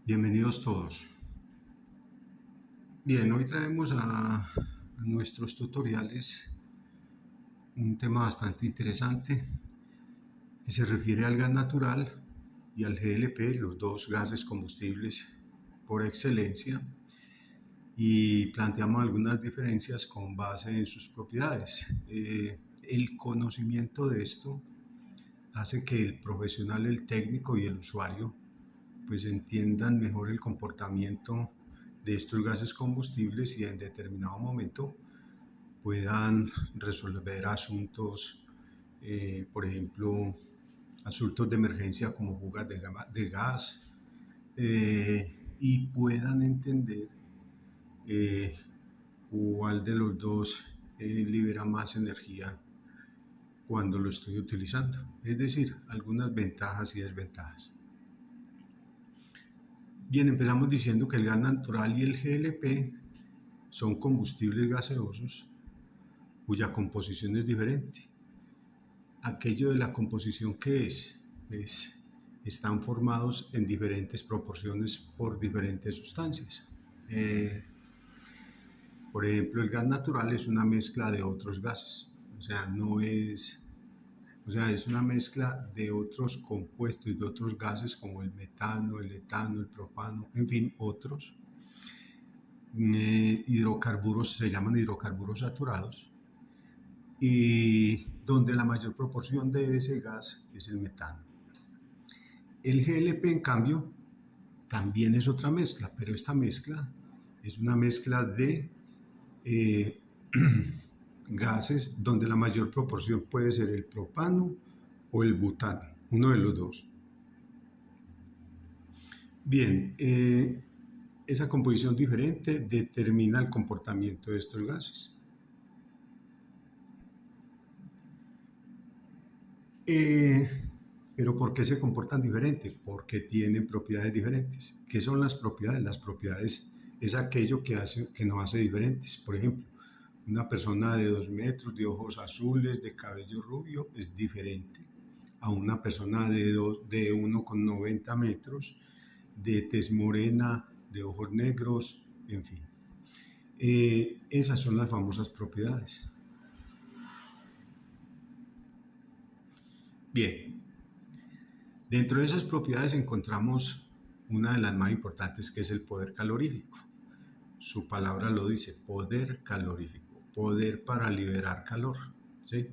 Bienvenidos todos. Bien, hoy traemos a nuestros tutoriales un tema bastante interesante que se refiere al gas natural y al GLP, los dos gases combustibles por excelencia, y planteamos algunas diferencias con base en sus propiedades. El conocimiento de esto hace que el profesional, el técnico y el usuario pues entiendan mejor el comportamiento de estos gases combustibles y en determinado momento puedan resolver asuntos, por ejemplo, asuntos de emergencia como fugas de gas, y puedan entender eh, cuál de los dos libera más energía cuando lo estoy utilizando. Es decir, algunas ventajas y desventajas. Bien, empezamos diciendo que el gas natural y el GLP son combustibles gaseosos cuya composición es diferente. Aquello de la composición que están formados en diferentes proporciones por diferentes sustancias. Por ejemplo, el gas natural es una mezcla de otros gases, es una mezcla de otros compuestos y de otros gases como el metano, el etano, el propano, en fin, otros. Hidrocarburos, se llaman hidrocarburos saturados, y donde la mayor proporción de ese gas es el metano. El GLP, en cambio, también es otra mezcla, pero esta mezcla es una mezcla de gases donde la mayor proporción puede ser el propano o el butano, uno de los dos. Bien, esa composición diferente determina el comportamiento de estos gases. Pero ¿por qué se comportan diferente? Porque tienen propiedades diferentes. ¿Qué son las propiedades? Las propiedades es aquello que nos hace diferentes. Por ejemplo, una persona de 2 metros, de ojos azules, de cabello rubio, es diferente a una persona de 1,90 metros, de tez morena, de ojos negros, en fin. Esas son las famosas propiedades. Bien, dentro de esas propiedades encontramos una de las más importantes, que es el poder calorífico. Su palabra lo dice, poder calorífico, poder para liberar calor, ¿sí?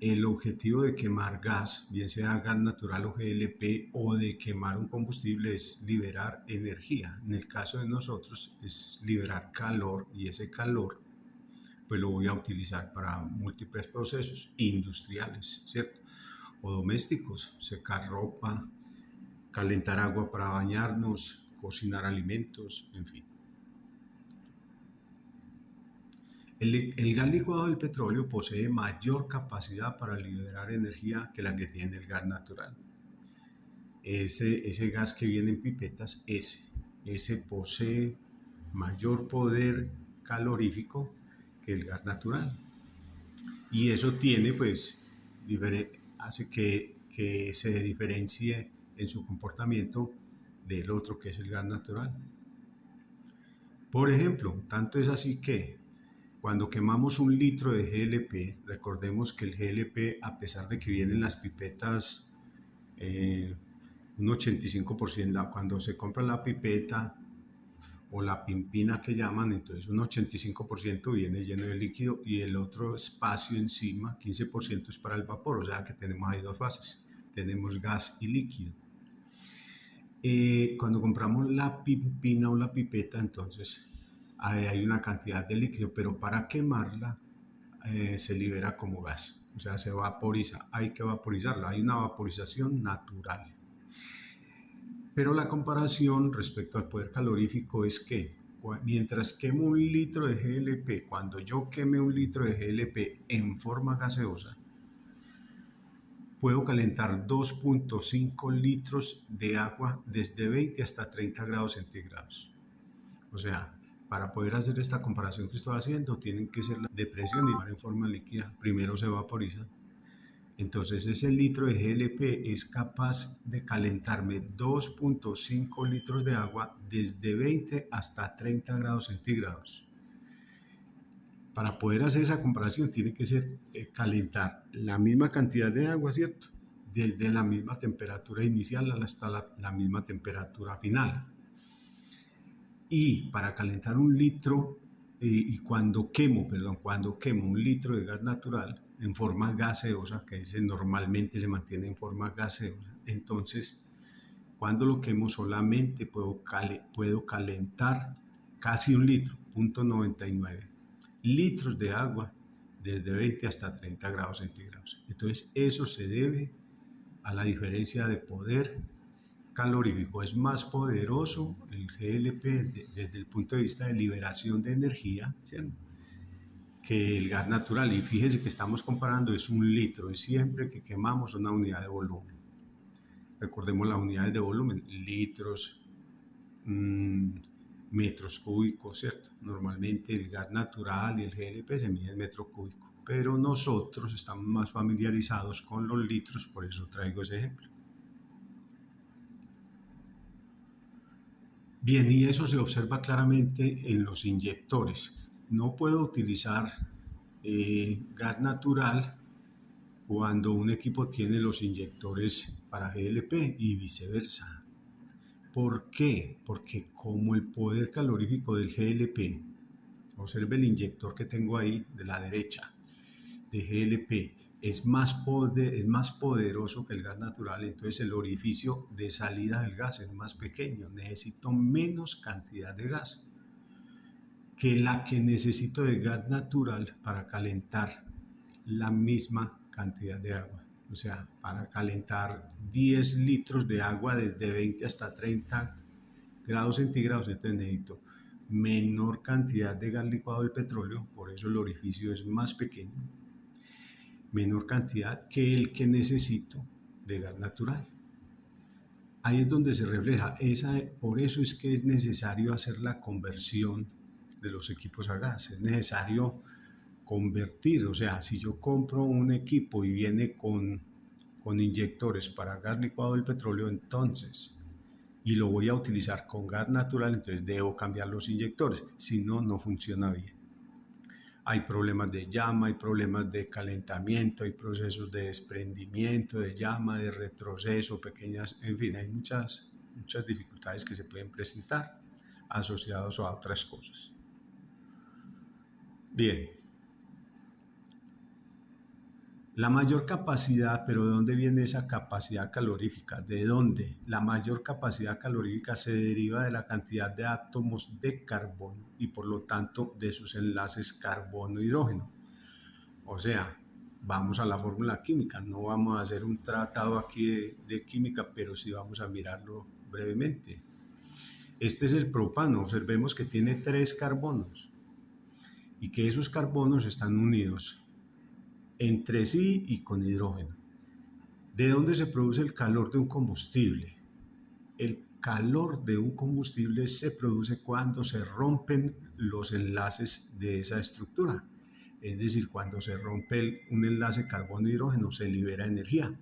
El objetivo de quemar gas, bien sea gas natural o GLP, o de quemar un combustible, es liberar energía. En el caso de nosotros es liberar calor, y ese calor pues lo voy a utilizar para múltiples procesos industriales, ¿cierto? O domésticos, secar ropa, calentar agua para bañarnos, cocinar alimentos, en fin. El gas licuado del petróleo posee mayor capacidad para liberar energía que la que tiene el gas natural. Ese gas que viene en pipetas, ese posee mayor poder calorífico que el gas natural. Y eso tiene, pues, hace que se diferencie en su comportamiento del otro, que es el gas natural. Por ejemplo, tanto es así que cuando quemamos 1 litro de GLP, recordemos que el GLP, a pesar de que vienen las pipetas, un 85%, cuando se compra la pipeta o la pimpina que llaman, entonces un 85% viene lleno de líquido y el otro espacio encima, 15%, es para el vapor, o sea que tenemos ahí dos fases, tenemos gas y líquido. Cuando compramos la pimpina o la pipeta, entonces hay una cantidad de líquido, pero para quemarla se libera como gas, o sea, se vaporiza, hay que vaporizarla, hay una vaporización natural. Pero la comparación respecto al poder calorífico es que mientras quemo 1 litro de GLP, cuando yo queme 1 litro de GLP en forma gaseosa, puedo calentar 2,5 litros de agua desde 20 hasta 30 grados centígrados. O sea, para poder hacer esta comparación que estoy haciendo, tienen que ser de presión y en forma líquida. Primero se vaporiza. Entonces ese litro de GLP es capaz de calentarme 2.5 litros de agua desde 20 hasta 30 grados centígrados. Para poder hacer esa comparación tiene que ser calentar la misma cantidad de agua, ¿cierto? Desde la misma temperatura inicial hasta la misma temperatura final. Y para calentar un litro, cuando quemo un litro de gas natural en forma gaseosa, que normalmente se mantiene en forma gaseosa, entonces cuando lo quemo solamente puedo calentar casi un litro, 0.99 litros de agua desde 20 hasta 30 grados centígrados. Entonces eso se debe a la diferencia de poder calorífico. Es más poderoso el GLP desde el punto de vista de liberación de energía, ¿cierto?, que el gas natural. Y fíjese que estamos comparando, es un litro, y siempre que quemamos una unidad de volumen. Recordemos las unidades de volumen, litros, metros cúbicos, ¿cierto? Normalmente el gas natural y el GLP se mide en metro cúbico, pero nosotros estamos más familiarizados con los litros, por eso traigo ese ejemplo. Bien, y eso se observa claramente en los inyectores. No puedo utilizar gas natural cuando un equipo tiene los inyectores para GLP y viceversa. ¿Por qué? Porque como el poder calorífico del GLP, observe el inyector que tengo ahí de la derecha, de GLP, es más poderoso que el gas natural, entonces el orificio de salida del gas es más pequeño, necesito menos cantidad de gas que la que necesito de gas natural para calentar la misma cantidad de agua. O sea, para calentar 10 litros de agua desde 20 hasta 30 grados centígrados, entonces necesito menor cantidad de gas licuado del petróleo, por eso el orificio es más pequeño, menor cantidad que el que necesito de gas natural. Ahí es donde se refleja, por eso es que es necesario hacer la conversión de los equipos a gas, es necesario convertir, o sea, si yo compro un equipo y viene con inyectores para gas licuado del petróleo, entonces, y lo voy a utilizar con gas natural, entonces debo cambiar los inyectores, si no, no funciona bien. Hay problemas de llama, hay problemas de calentamiento, hay procesos de desprendimiento de llama, de retroceso, pequeñas, en fin, hay muchas dificultades que se pueden presentar asociados a otras cosas. Bien. La mayor capacidad, pero ¿de dónde viene esa capacidad calorífica? ¿De dónde? La mayor capacidad calorífica se deriva de la cantidad de átomos de carbono y por lo tanto de sus enlaces carbono-hidrógeno. O sea, vamos a la fórmula química, no vamos a hacer un tratado aquí de química, pero sí vamos a mirarlo brevemente. Este es el propano, observemos que tiene 3 carbonos y que esos carbonos están unidos entre sí y con hidrógeno. ¿De dónde se produce el calor de un combustible? El calor de un combustible se produce cuando se rompen los enlaces de esa estructura. Es decir, cuando se rompe un enlace carbono-hidrógeno se libera energía.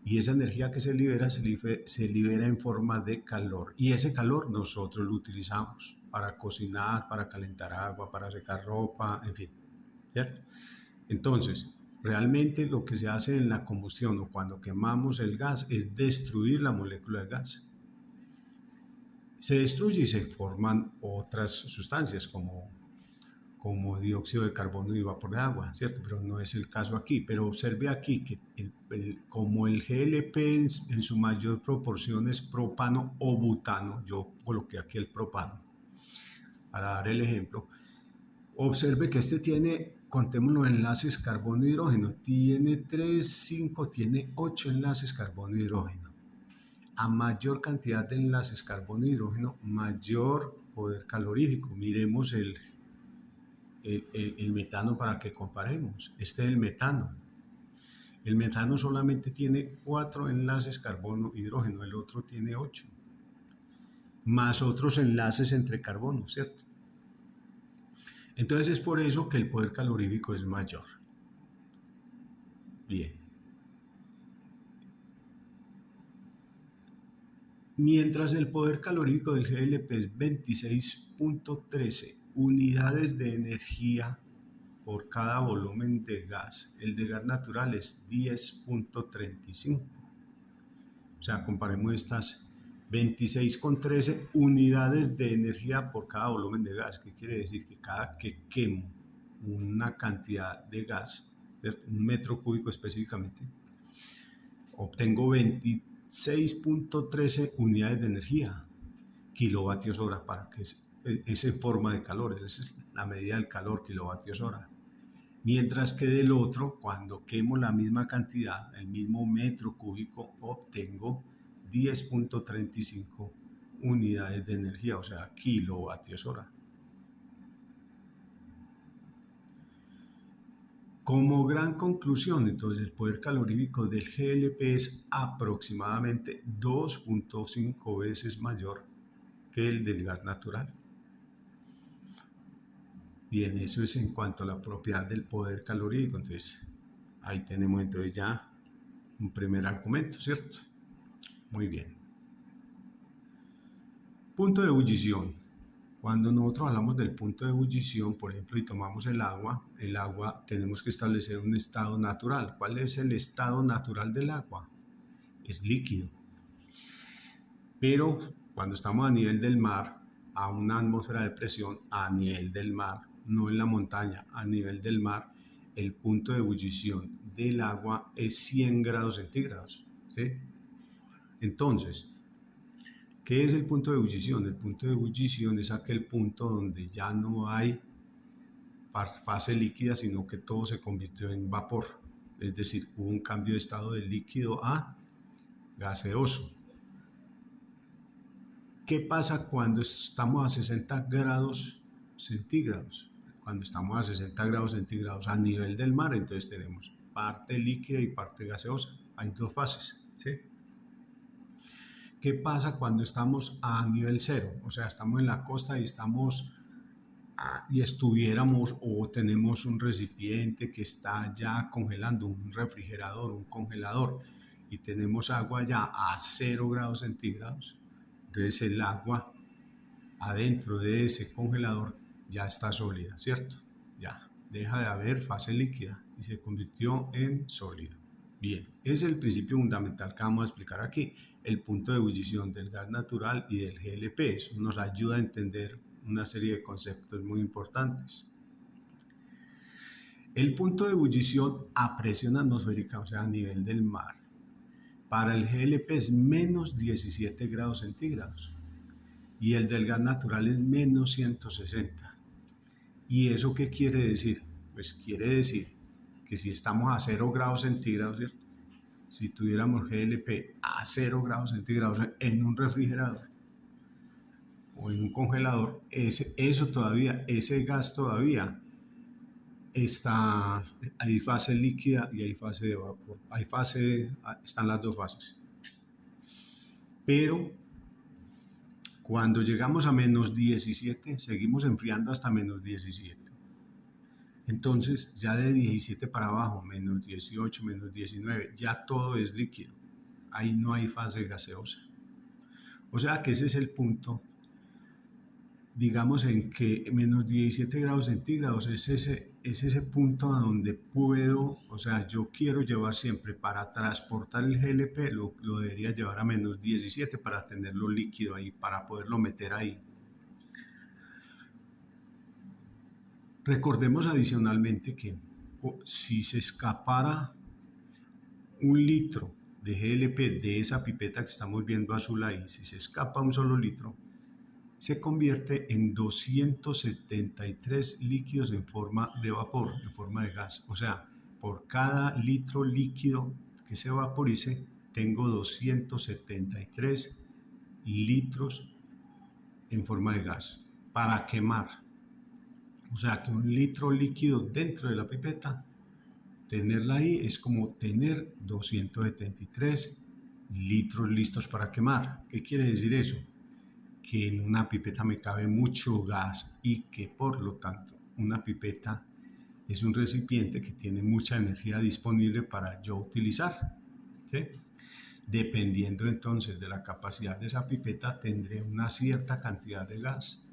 Y esa energía que se libera en forma de calor. Y ese calor nosotros lo utilizamos para cocinar, para calentar agua, para secar ropa, en fin, ¿cierto? Entonces, realmente lo que se hace en la combustión o cuando quemamos el gas es destruir la molécula de gas. Se destruye y se forman otras sustancias como dióxido de carbono y vapor de agua, ¿cierto? Pero no es el caso aquí. Pero observe aquí que como el GLP en su mayor proporción es propano o butano, yo coloqué aquí el propano para dar el ejemplo. Observe que este tiene, contemos los enlaces carbono-hidrógeno, tiene 3, 5, tiene 8 enlaces carbono-hidrógeno. A mayor cantidad de enlaces carbono-hidrógeno, mayor poder calorífico. Miremos el metano para que comparemos. Este es el metano. El metano solamente tiene 4 enlaces carbono-hidrógeno, el otro tiene 8. Más otros enlaces entre carbono, ¿cierto? Entonces es por eso que el poder calorífico es mayor. Bien. Mientras el poder calorífico del GLP es 26.13 unidades de energía por cada volumen de gas, el de gas natural es 10.35. O sea, comparemos estas 26,13 unidades de energía por cada volumen de gas. ¿Qué quiere decir? Que cada que quemo una cantidad de gas, un metro cúbico específicamente, obtengo 26.13 unidades de energía, kilovatios hora, para que es en forma de calor, esa es la medida del calor, kilovatios hora. Mientras que del otro, cuando quemo la misma cantidad, el mismo metro cúbico, obtengo 10.35 unidades de energía, o sea, kilovatios hora. Como gran conclusión, entonces, el poder calorífico del GLP es aproximadamente 2.5 veces mayor que el del gas natural. Bien, eso es en cuanto a la propiedad del poder calorífico. Entonces, ahí tenemos entonces ya un primer argumento, ¿cierto? Muy bien. Punto de ebullición. Cuando nosotros hablamos del punto de ebullición, por ejemplo, y tomamos el agua tenemos que establecer un estado natural. ¿Cuál es el estado natural del agua? Es líquido. Pero cuando estamos a nivel del mar, a una atmósfera de presión, a nivel del mar, no en la montaña, a nivel del mar, el punto de ebullición del agua es 100 grados centígrados, ¿sí? Entonces, ¿qué es el punto de ebullición? El punto de ebullición es aquel punto donde ya no hay fase líquida, sino que todo se convirtió en vapor. Es decir, hubo un cambio de estado de líquido a gaseoso. ¿Qué pasa cuando estamos a 60 grados centígrados? Cuando estamos a 60 grados centígrados a nivel del mar, entonces tenemos parte líquida y parte gaseosa. Hay dos fases, ¿sí? ¿Qué pasa cuando estamos a nivel cero? O sea, estamos en la costa y estuviéramos o tenemos un recipiente que está ya congelando, un refrigerador, un congelador, y tenemos agua ya a 0 grados centígrados. Entonces el agua adentro de ese congelador ya está sólida, ¿cierto? Ya deja de haber fase líquida y se convirtió en sólido. Bien, ese es el principio fundamental que vamos a explicar aquí, el punto de ebullición del gas natural y del GLP. Eso nos ayuda a entender una serie de conceptos muy importantes. El punto de ebullición a presión atmosférica, o sea, a nivel del mar, para el GLP es menos 17 grados centígrados y el del gas natural es menos 160. ¿Y eso qué quiere decir? Pues quiere decir que si estamos a 0 grados centígrados, ¿cierto? Si tuviéramos GLP a 0 grados centígrados en un refrigerador o en un congelador, ese gas todavía está, hay fase líquida y hay fase de vapor. Están las dos fases. Pero cuando llegamos a menos 17, seguimos enfriando hasta menos 17. Entonces, ya de 17 para abajo, menos 18, menos 19, ya todo es líquido. Ahí no hay fase gaseosa. O sea que ese es el punto, digamos, en que menos 17 grados centígrados es ese punto a donde puedo, o sea, yo quiero llevar siempre para transportar el GLP, lo debería llevar a menos 17 para tenerlo líquido ahí, para poderlo meter ahí. Recordemos adicionalmente que si se escapara 1 litro de GLP de esa pipeta que estamos viendo azul ahí, si se escapa un solo litro, se convierte en 273 líquidos en forma de vapor, en forma de gas. O sea, por cada litro líquido que se vaporice, tengo 273 litros en forma de gas para quemar. O sea, que 1 litro líquido dentro de la pipeta, tenerla ahí es como tener 273 litros listos para quemar. ¿Qué quiere decir eso? Que en una pipeta me cabe mucho gas y que por lo tanto una pipeta es un recipiente que tiene mucha energía disponible para yo utilizar, ¿sí? Dependiendo entonces de la capacidad de esa pipeta, tendré una cierta cantidad de gas.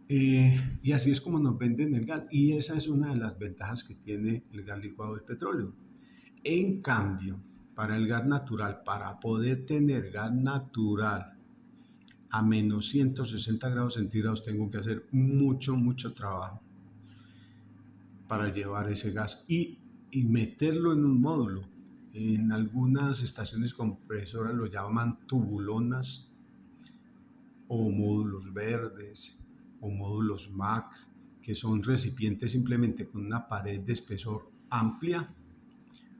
Y así es como nos venden el gas. Y esa es una de las ventajas que tiene el gas licuado del petróleo. En cambio, para el gas natural, para poder tener gas natural a menos 160 grados centígrados, tengo que hacer mucho trabajo para llevar ese gas y meterlo en un módulo. En algunas estaciones compresoras lo llaman tubulonas o módulos verdes o módulos MAC, que son recipientes simplemente con una pared de espesor amplia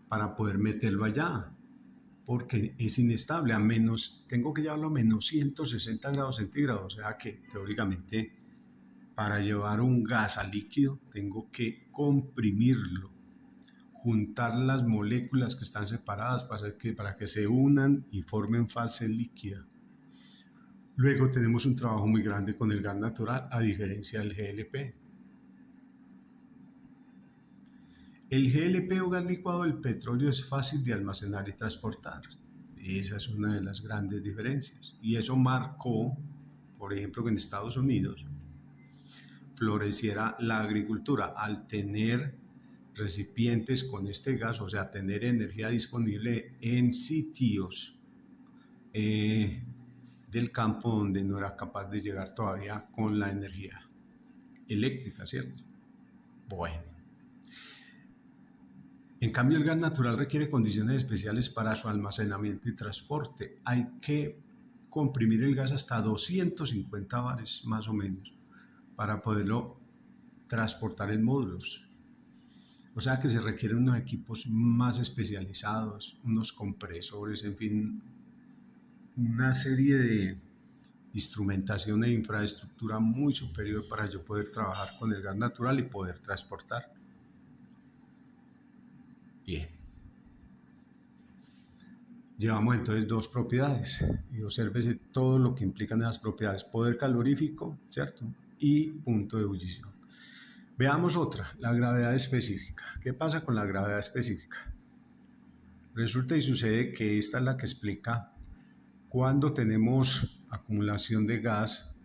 para poder meterlo allá, porque es inestable. Tengo que llevarlo a menos 160 grados centígrados, o sea que teóricamente para llevar un gas a líquido tengo que comprimirlo, juntar las moléculas que están separadas para que se unan y formen fase líquida. Luego tenemos un trabajo muy grande con el gas natural, a diferencia del GLP. El GLP o gas licuado del petróleo es fácil de almacenar y transportar. Esa es una de las grandes diferencias. Y eso marcó, por ejemplo, que en Estados Unidos floreciera la agricultura al tener recipientes con este gas, o sea, tener energía disponible en sitios del campo donde no era capaz de llegar todavía con la energía eléctrica, ¿cierto? Bueno. En cambio, el gas natural requiere condiciones especiales para su almacenamiento y transporte. Hay que comprimir el gas hasta 250 bares más o menos para poderlo transportar en módulos. O sea que se requieren unos equipos más especializados, unos compresores, en fin, una serie de instrumentación e infraestructura muy superior para yo poder trabajar con el gas natural y poder transportar. Bien. Llevamos entonces dos propiedades y obsérvese todo lo que implican esas propiedades: poder calorífico, ¿cierto? Y punto de ebullición. Veamos otra, la gravedad específica. ¿Qué pasa con la gravedad específica? Resulta y sucede que esta es la que explica cuando tenemos acumulación de gas,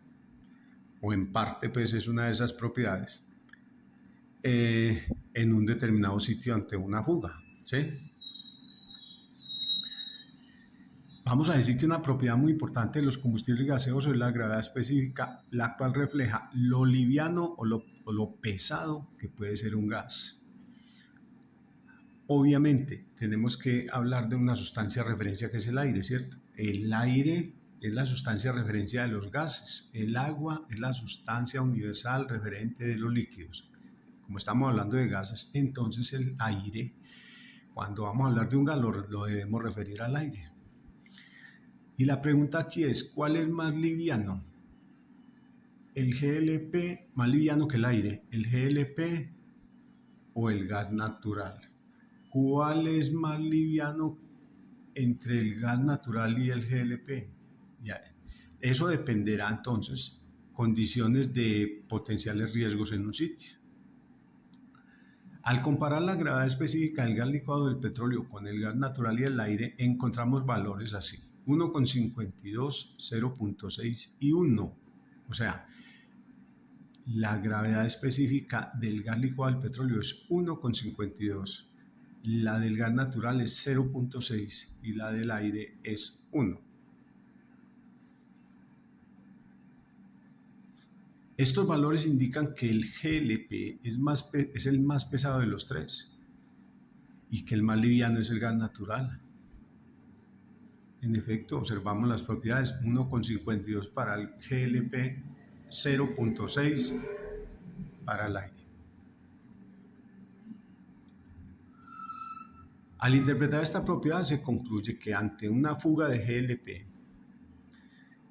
o en parte pues es una de esas propiedades, en un determinado sitio ante una fuga, ¿sí? Vamos a decir que una propiedad muy importante de los combustibles gaseosos es la gravedad específica, la cual refleja lo liviano o lo pesado que puede ser un gas. Obviamente, tenemos que hablar de una sustancia de referencia que es el aire, ¿cierto? El aire es la sustancia de referencia de los gases. El agua es la sustancia universal referente de los líquidos. Como estamos hablando de gases, entonces el aire, cuando vamos a hablar de un gas, lo debemos referir al aire. Y la pregunta aquí es, ¿cuál es más liviano? ¿El GLP más liviano que el aire? ¿El GLP o el gas natural? ¿Cuál es más liviano entre el gas natural y el GLP? Ya, eso dependerá entonces condiciones de potenciales riesgos en un sitio. Al comparar la gravedad específica del gas licuado del petróleo con el gas natural y el aire, encontramos valores así: 1,52, 0,6 y 1. O sea, la gravedad específica del gas licuado del petróleo es 1,52, la del gas natural es 0,6 y la del aire es 1. Estos valores indican que el GLP es el más pesado de los tres y que el más liviano es el gas natural. En efecto, observamos las propiedades: 1,52 para el GLP, 0,6 para el aire. Al interpretar esta propiedad se concluye que ante una fuga de GLP,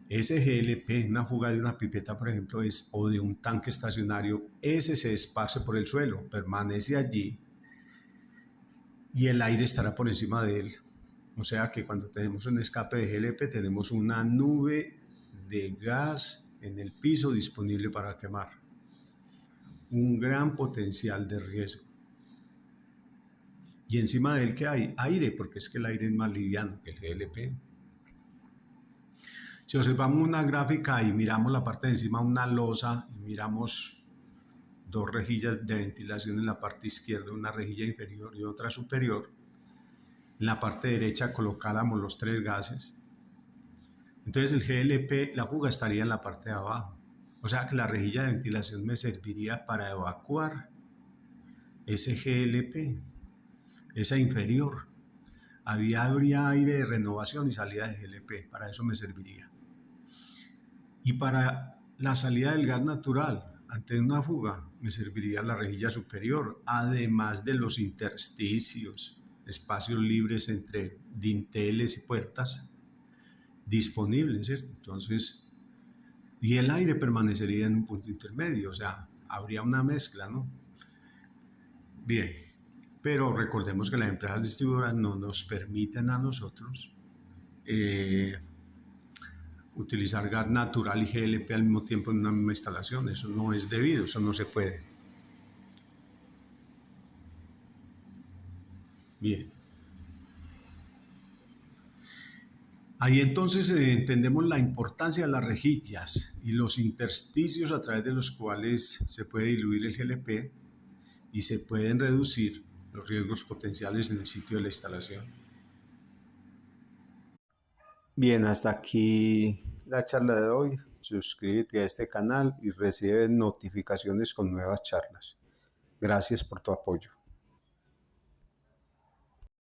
ese GLP, una fuga de una pipeta, por ejemplo, o de un tanque estacionario, ese se esparce por el suelo, permanece allí y el aire estará por encima de él. O sea que cuando tenemos un escape de GLP tenemos una nube de gas en el piso disponible para quemar. Un gran potencial de riesgo. y encima de él ¿qué hay? Aire, porque es que el aire es más liviano que el GLP. Si observamos una gráfica y miramos la parte de encima, una losa, y miramos dos rejillas de ventilación en la parte izquierda, una rejilla inferior y otra superior, en la parte derecha colocáramos los tres gases, entonces el GLP, la fuga estaría en la parte de abajo. O sea que la rejilla de ventilación me serviría para evacuar ese GLP, esa inferior. Habría aire de renovación y salida de GLP, para eso me serviría. Y para la salida del gas natural, ante una fuga, me serviría la rejilla superior, además de los intersticios, espacios libres entre dinteles y puertas disponibles, ¿cierto? Entonces, y el aire permanecería en un punto intermedio, o sea, habría una mezcla, ¿no? Bien, pero recordemos que las empresas distribuidoras no nos permiten a nosotros utilizar gas natural y GLP al mismo tiempo en una misma instalación. Eso no es debido, eso no se puede. Bien. Ahí entonces entendemos la importancia de las rejillas y los intersticios a través de los cuales se puede diluir el GLP y se pueden reducir los riesgos potenciales en el sitio de la instalación. Bien, hasta aquí la charla de hoy. Suscríbete a este canal y recibe notificaciones con nuevas charlas. Gracias por tu apoyo.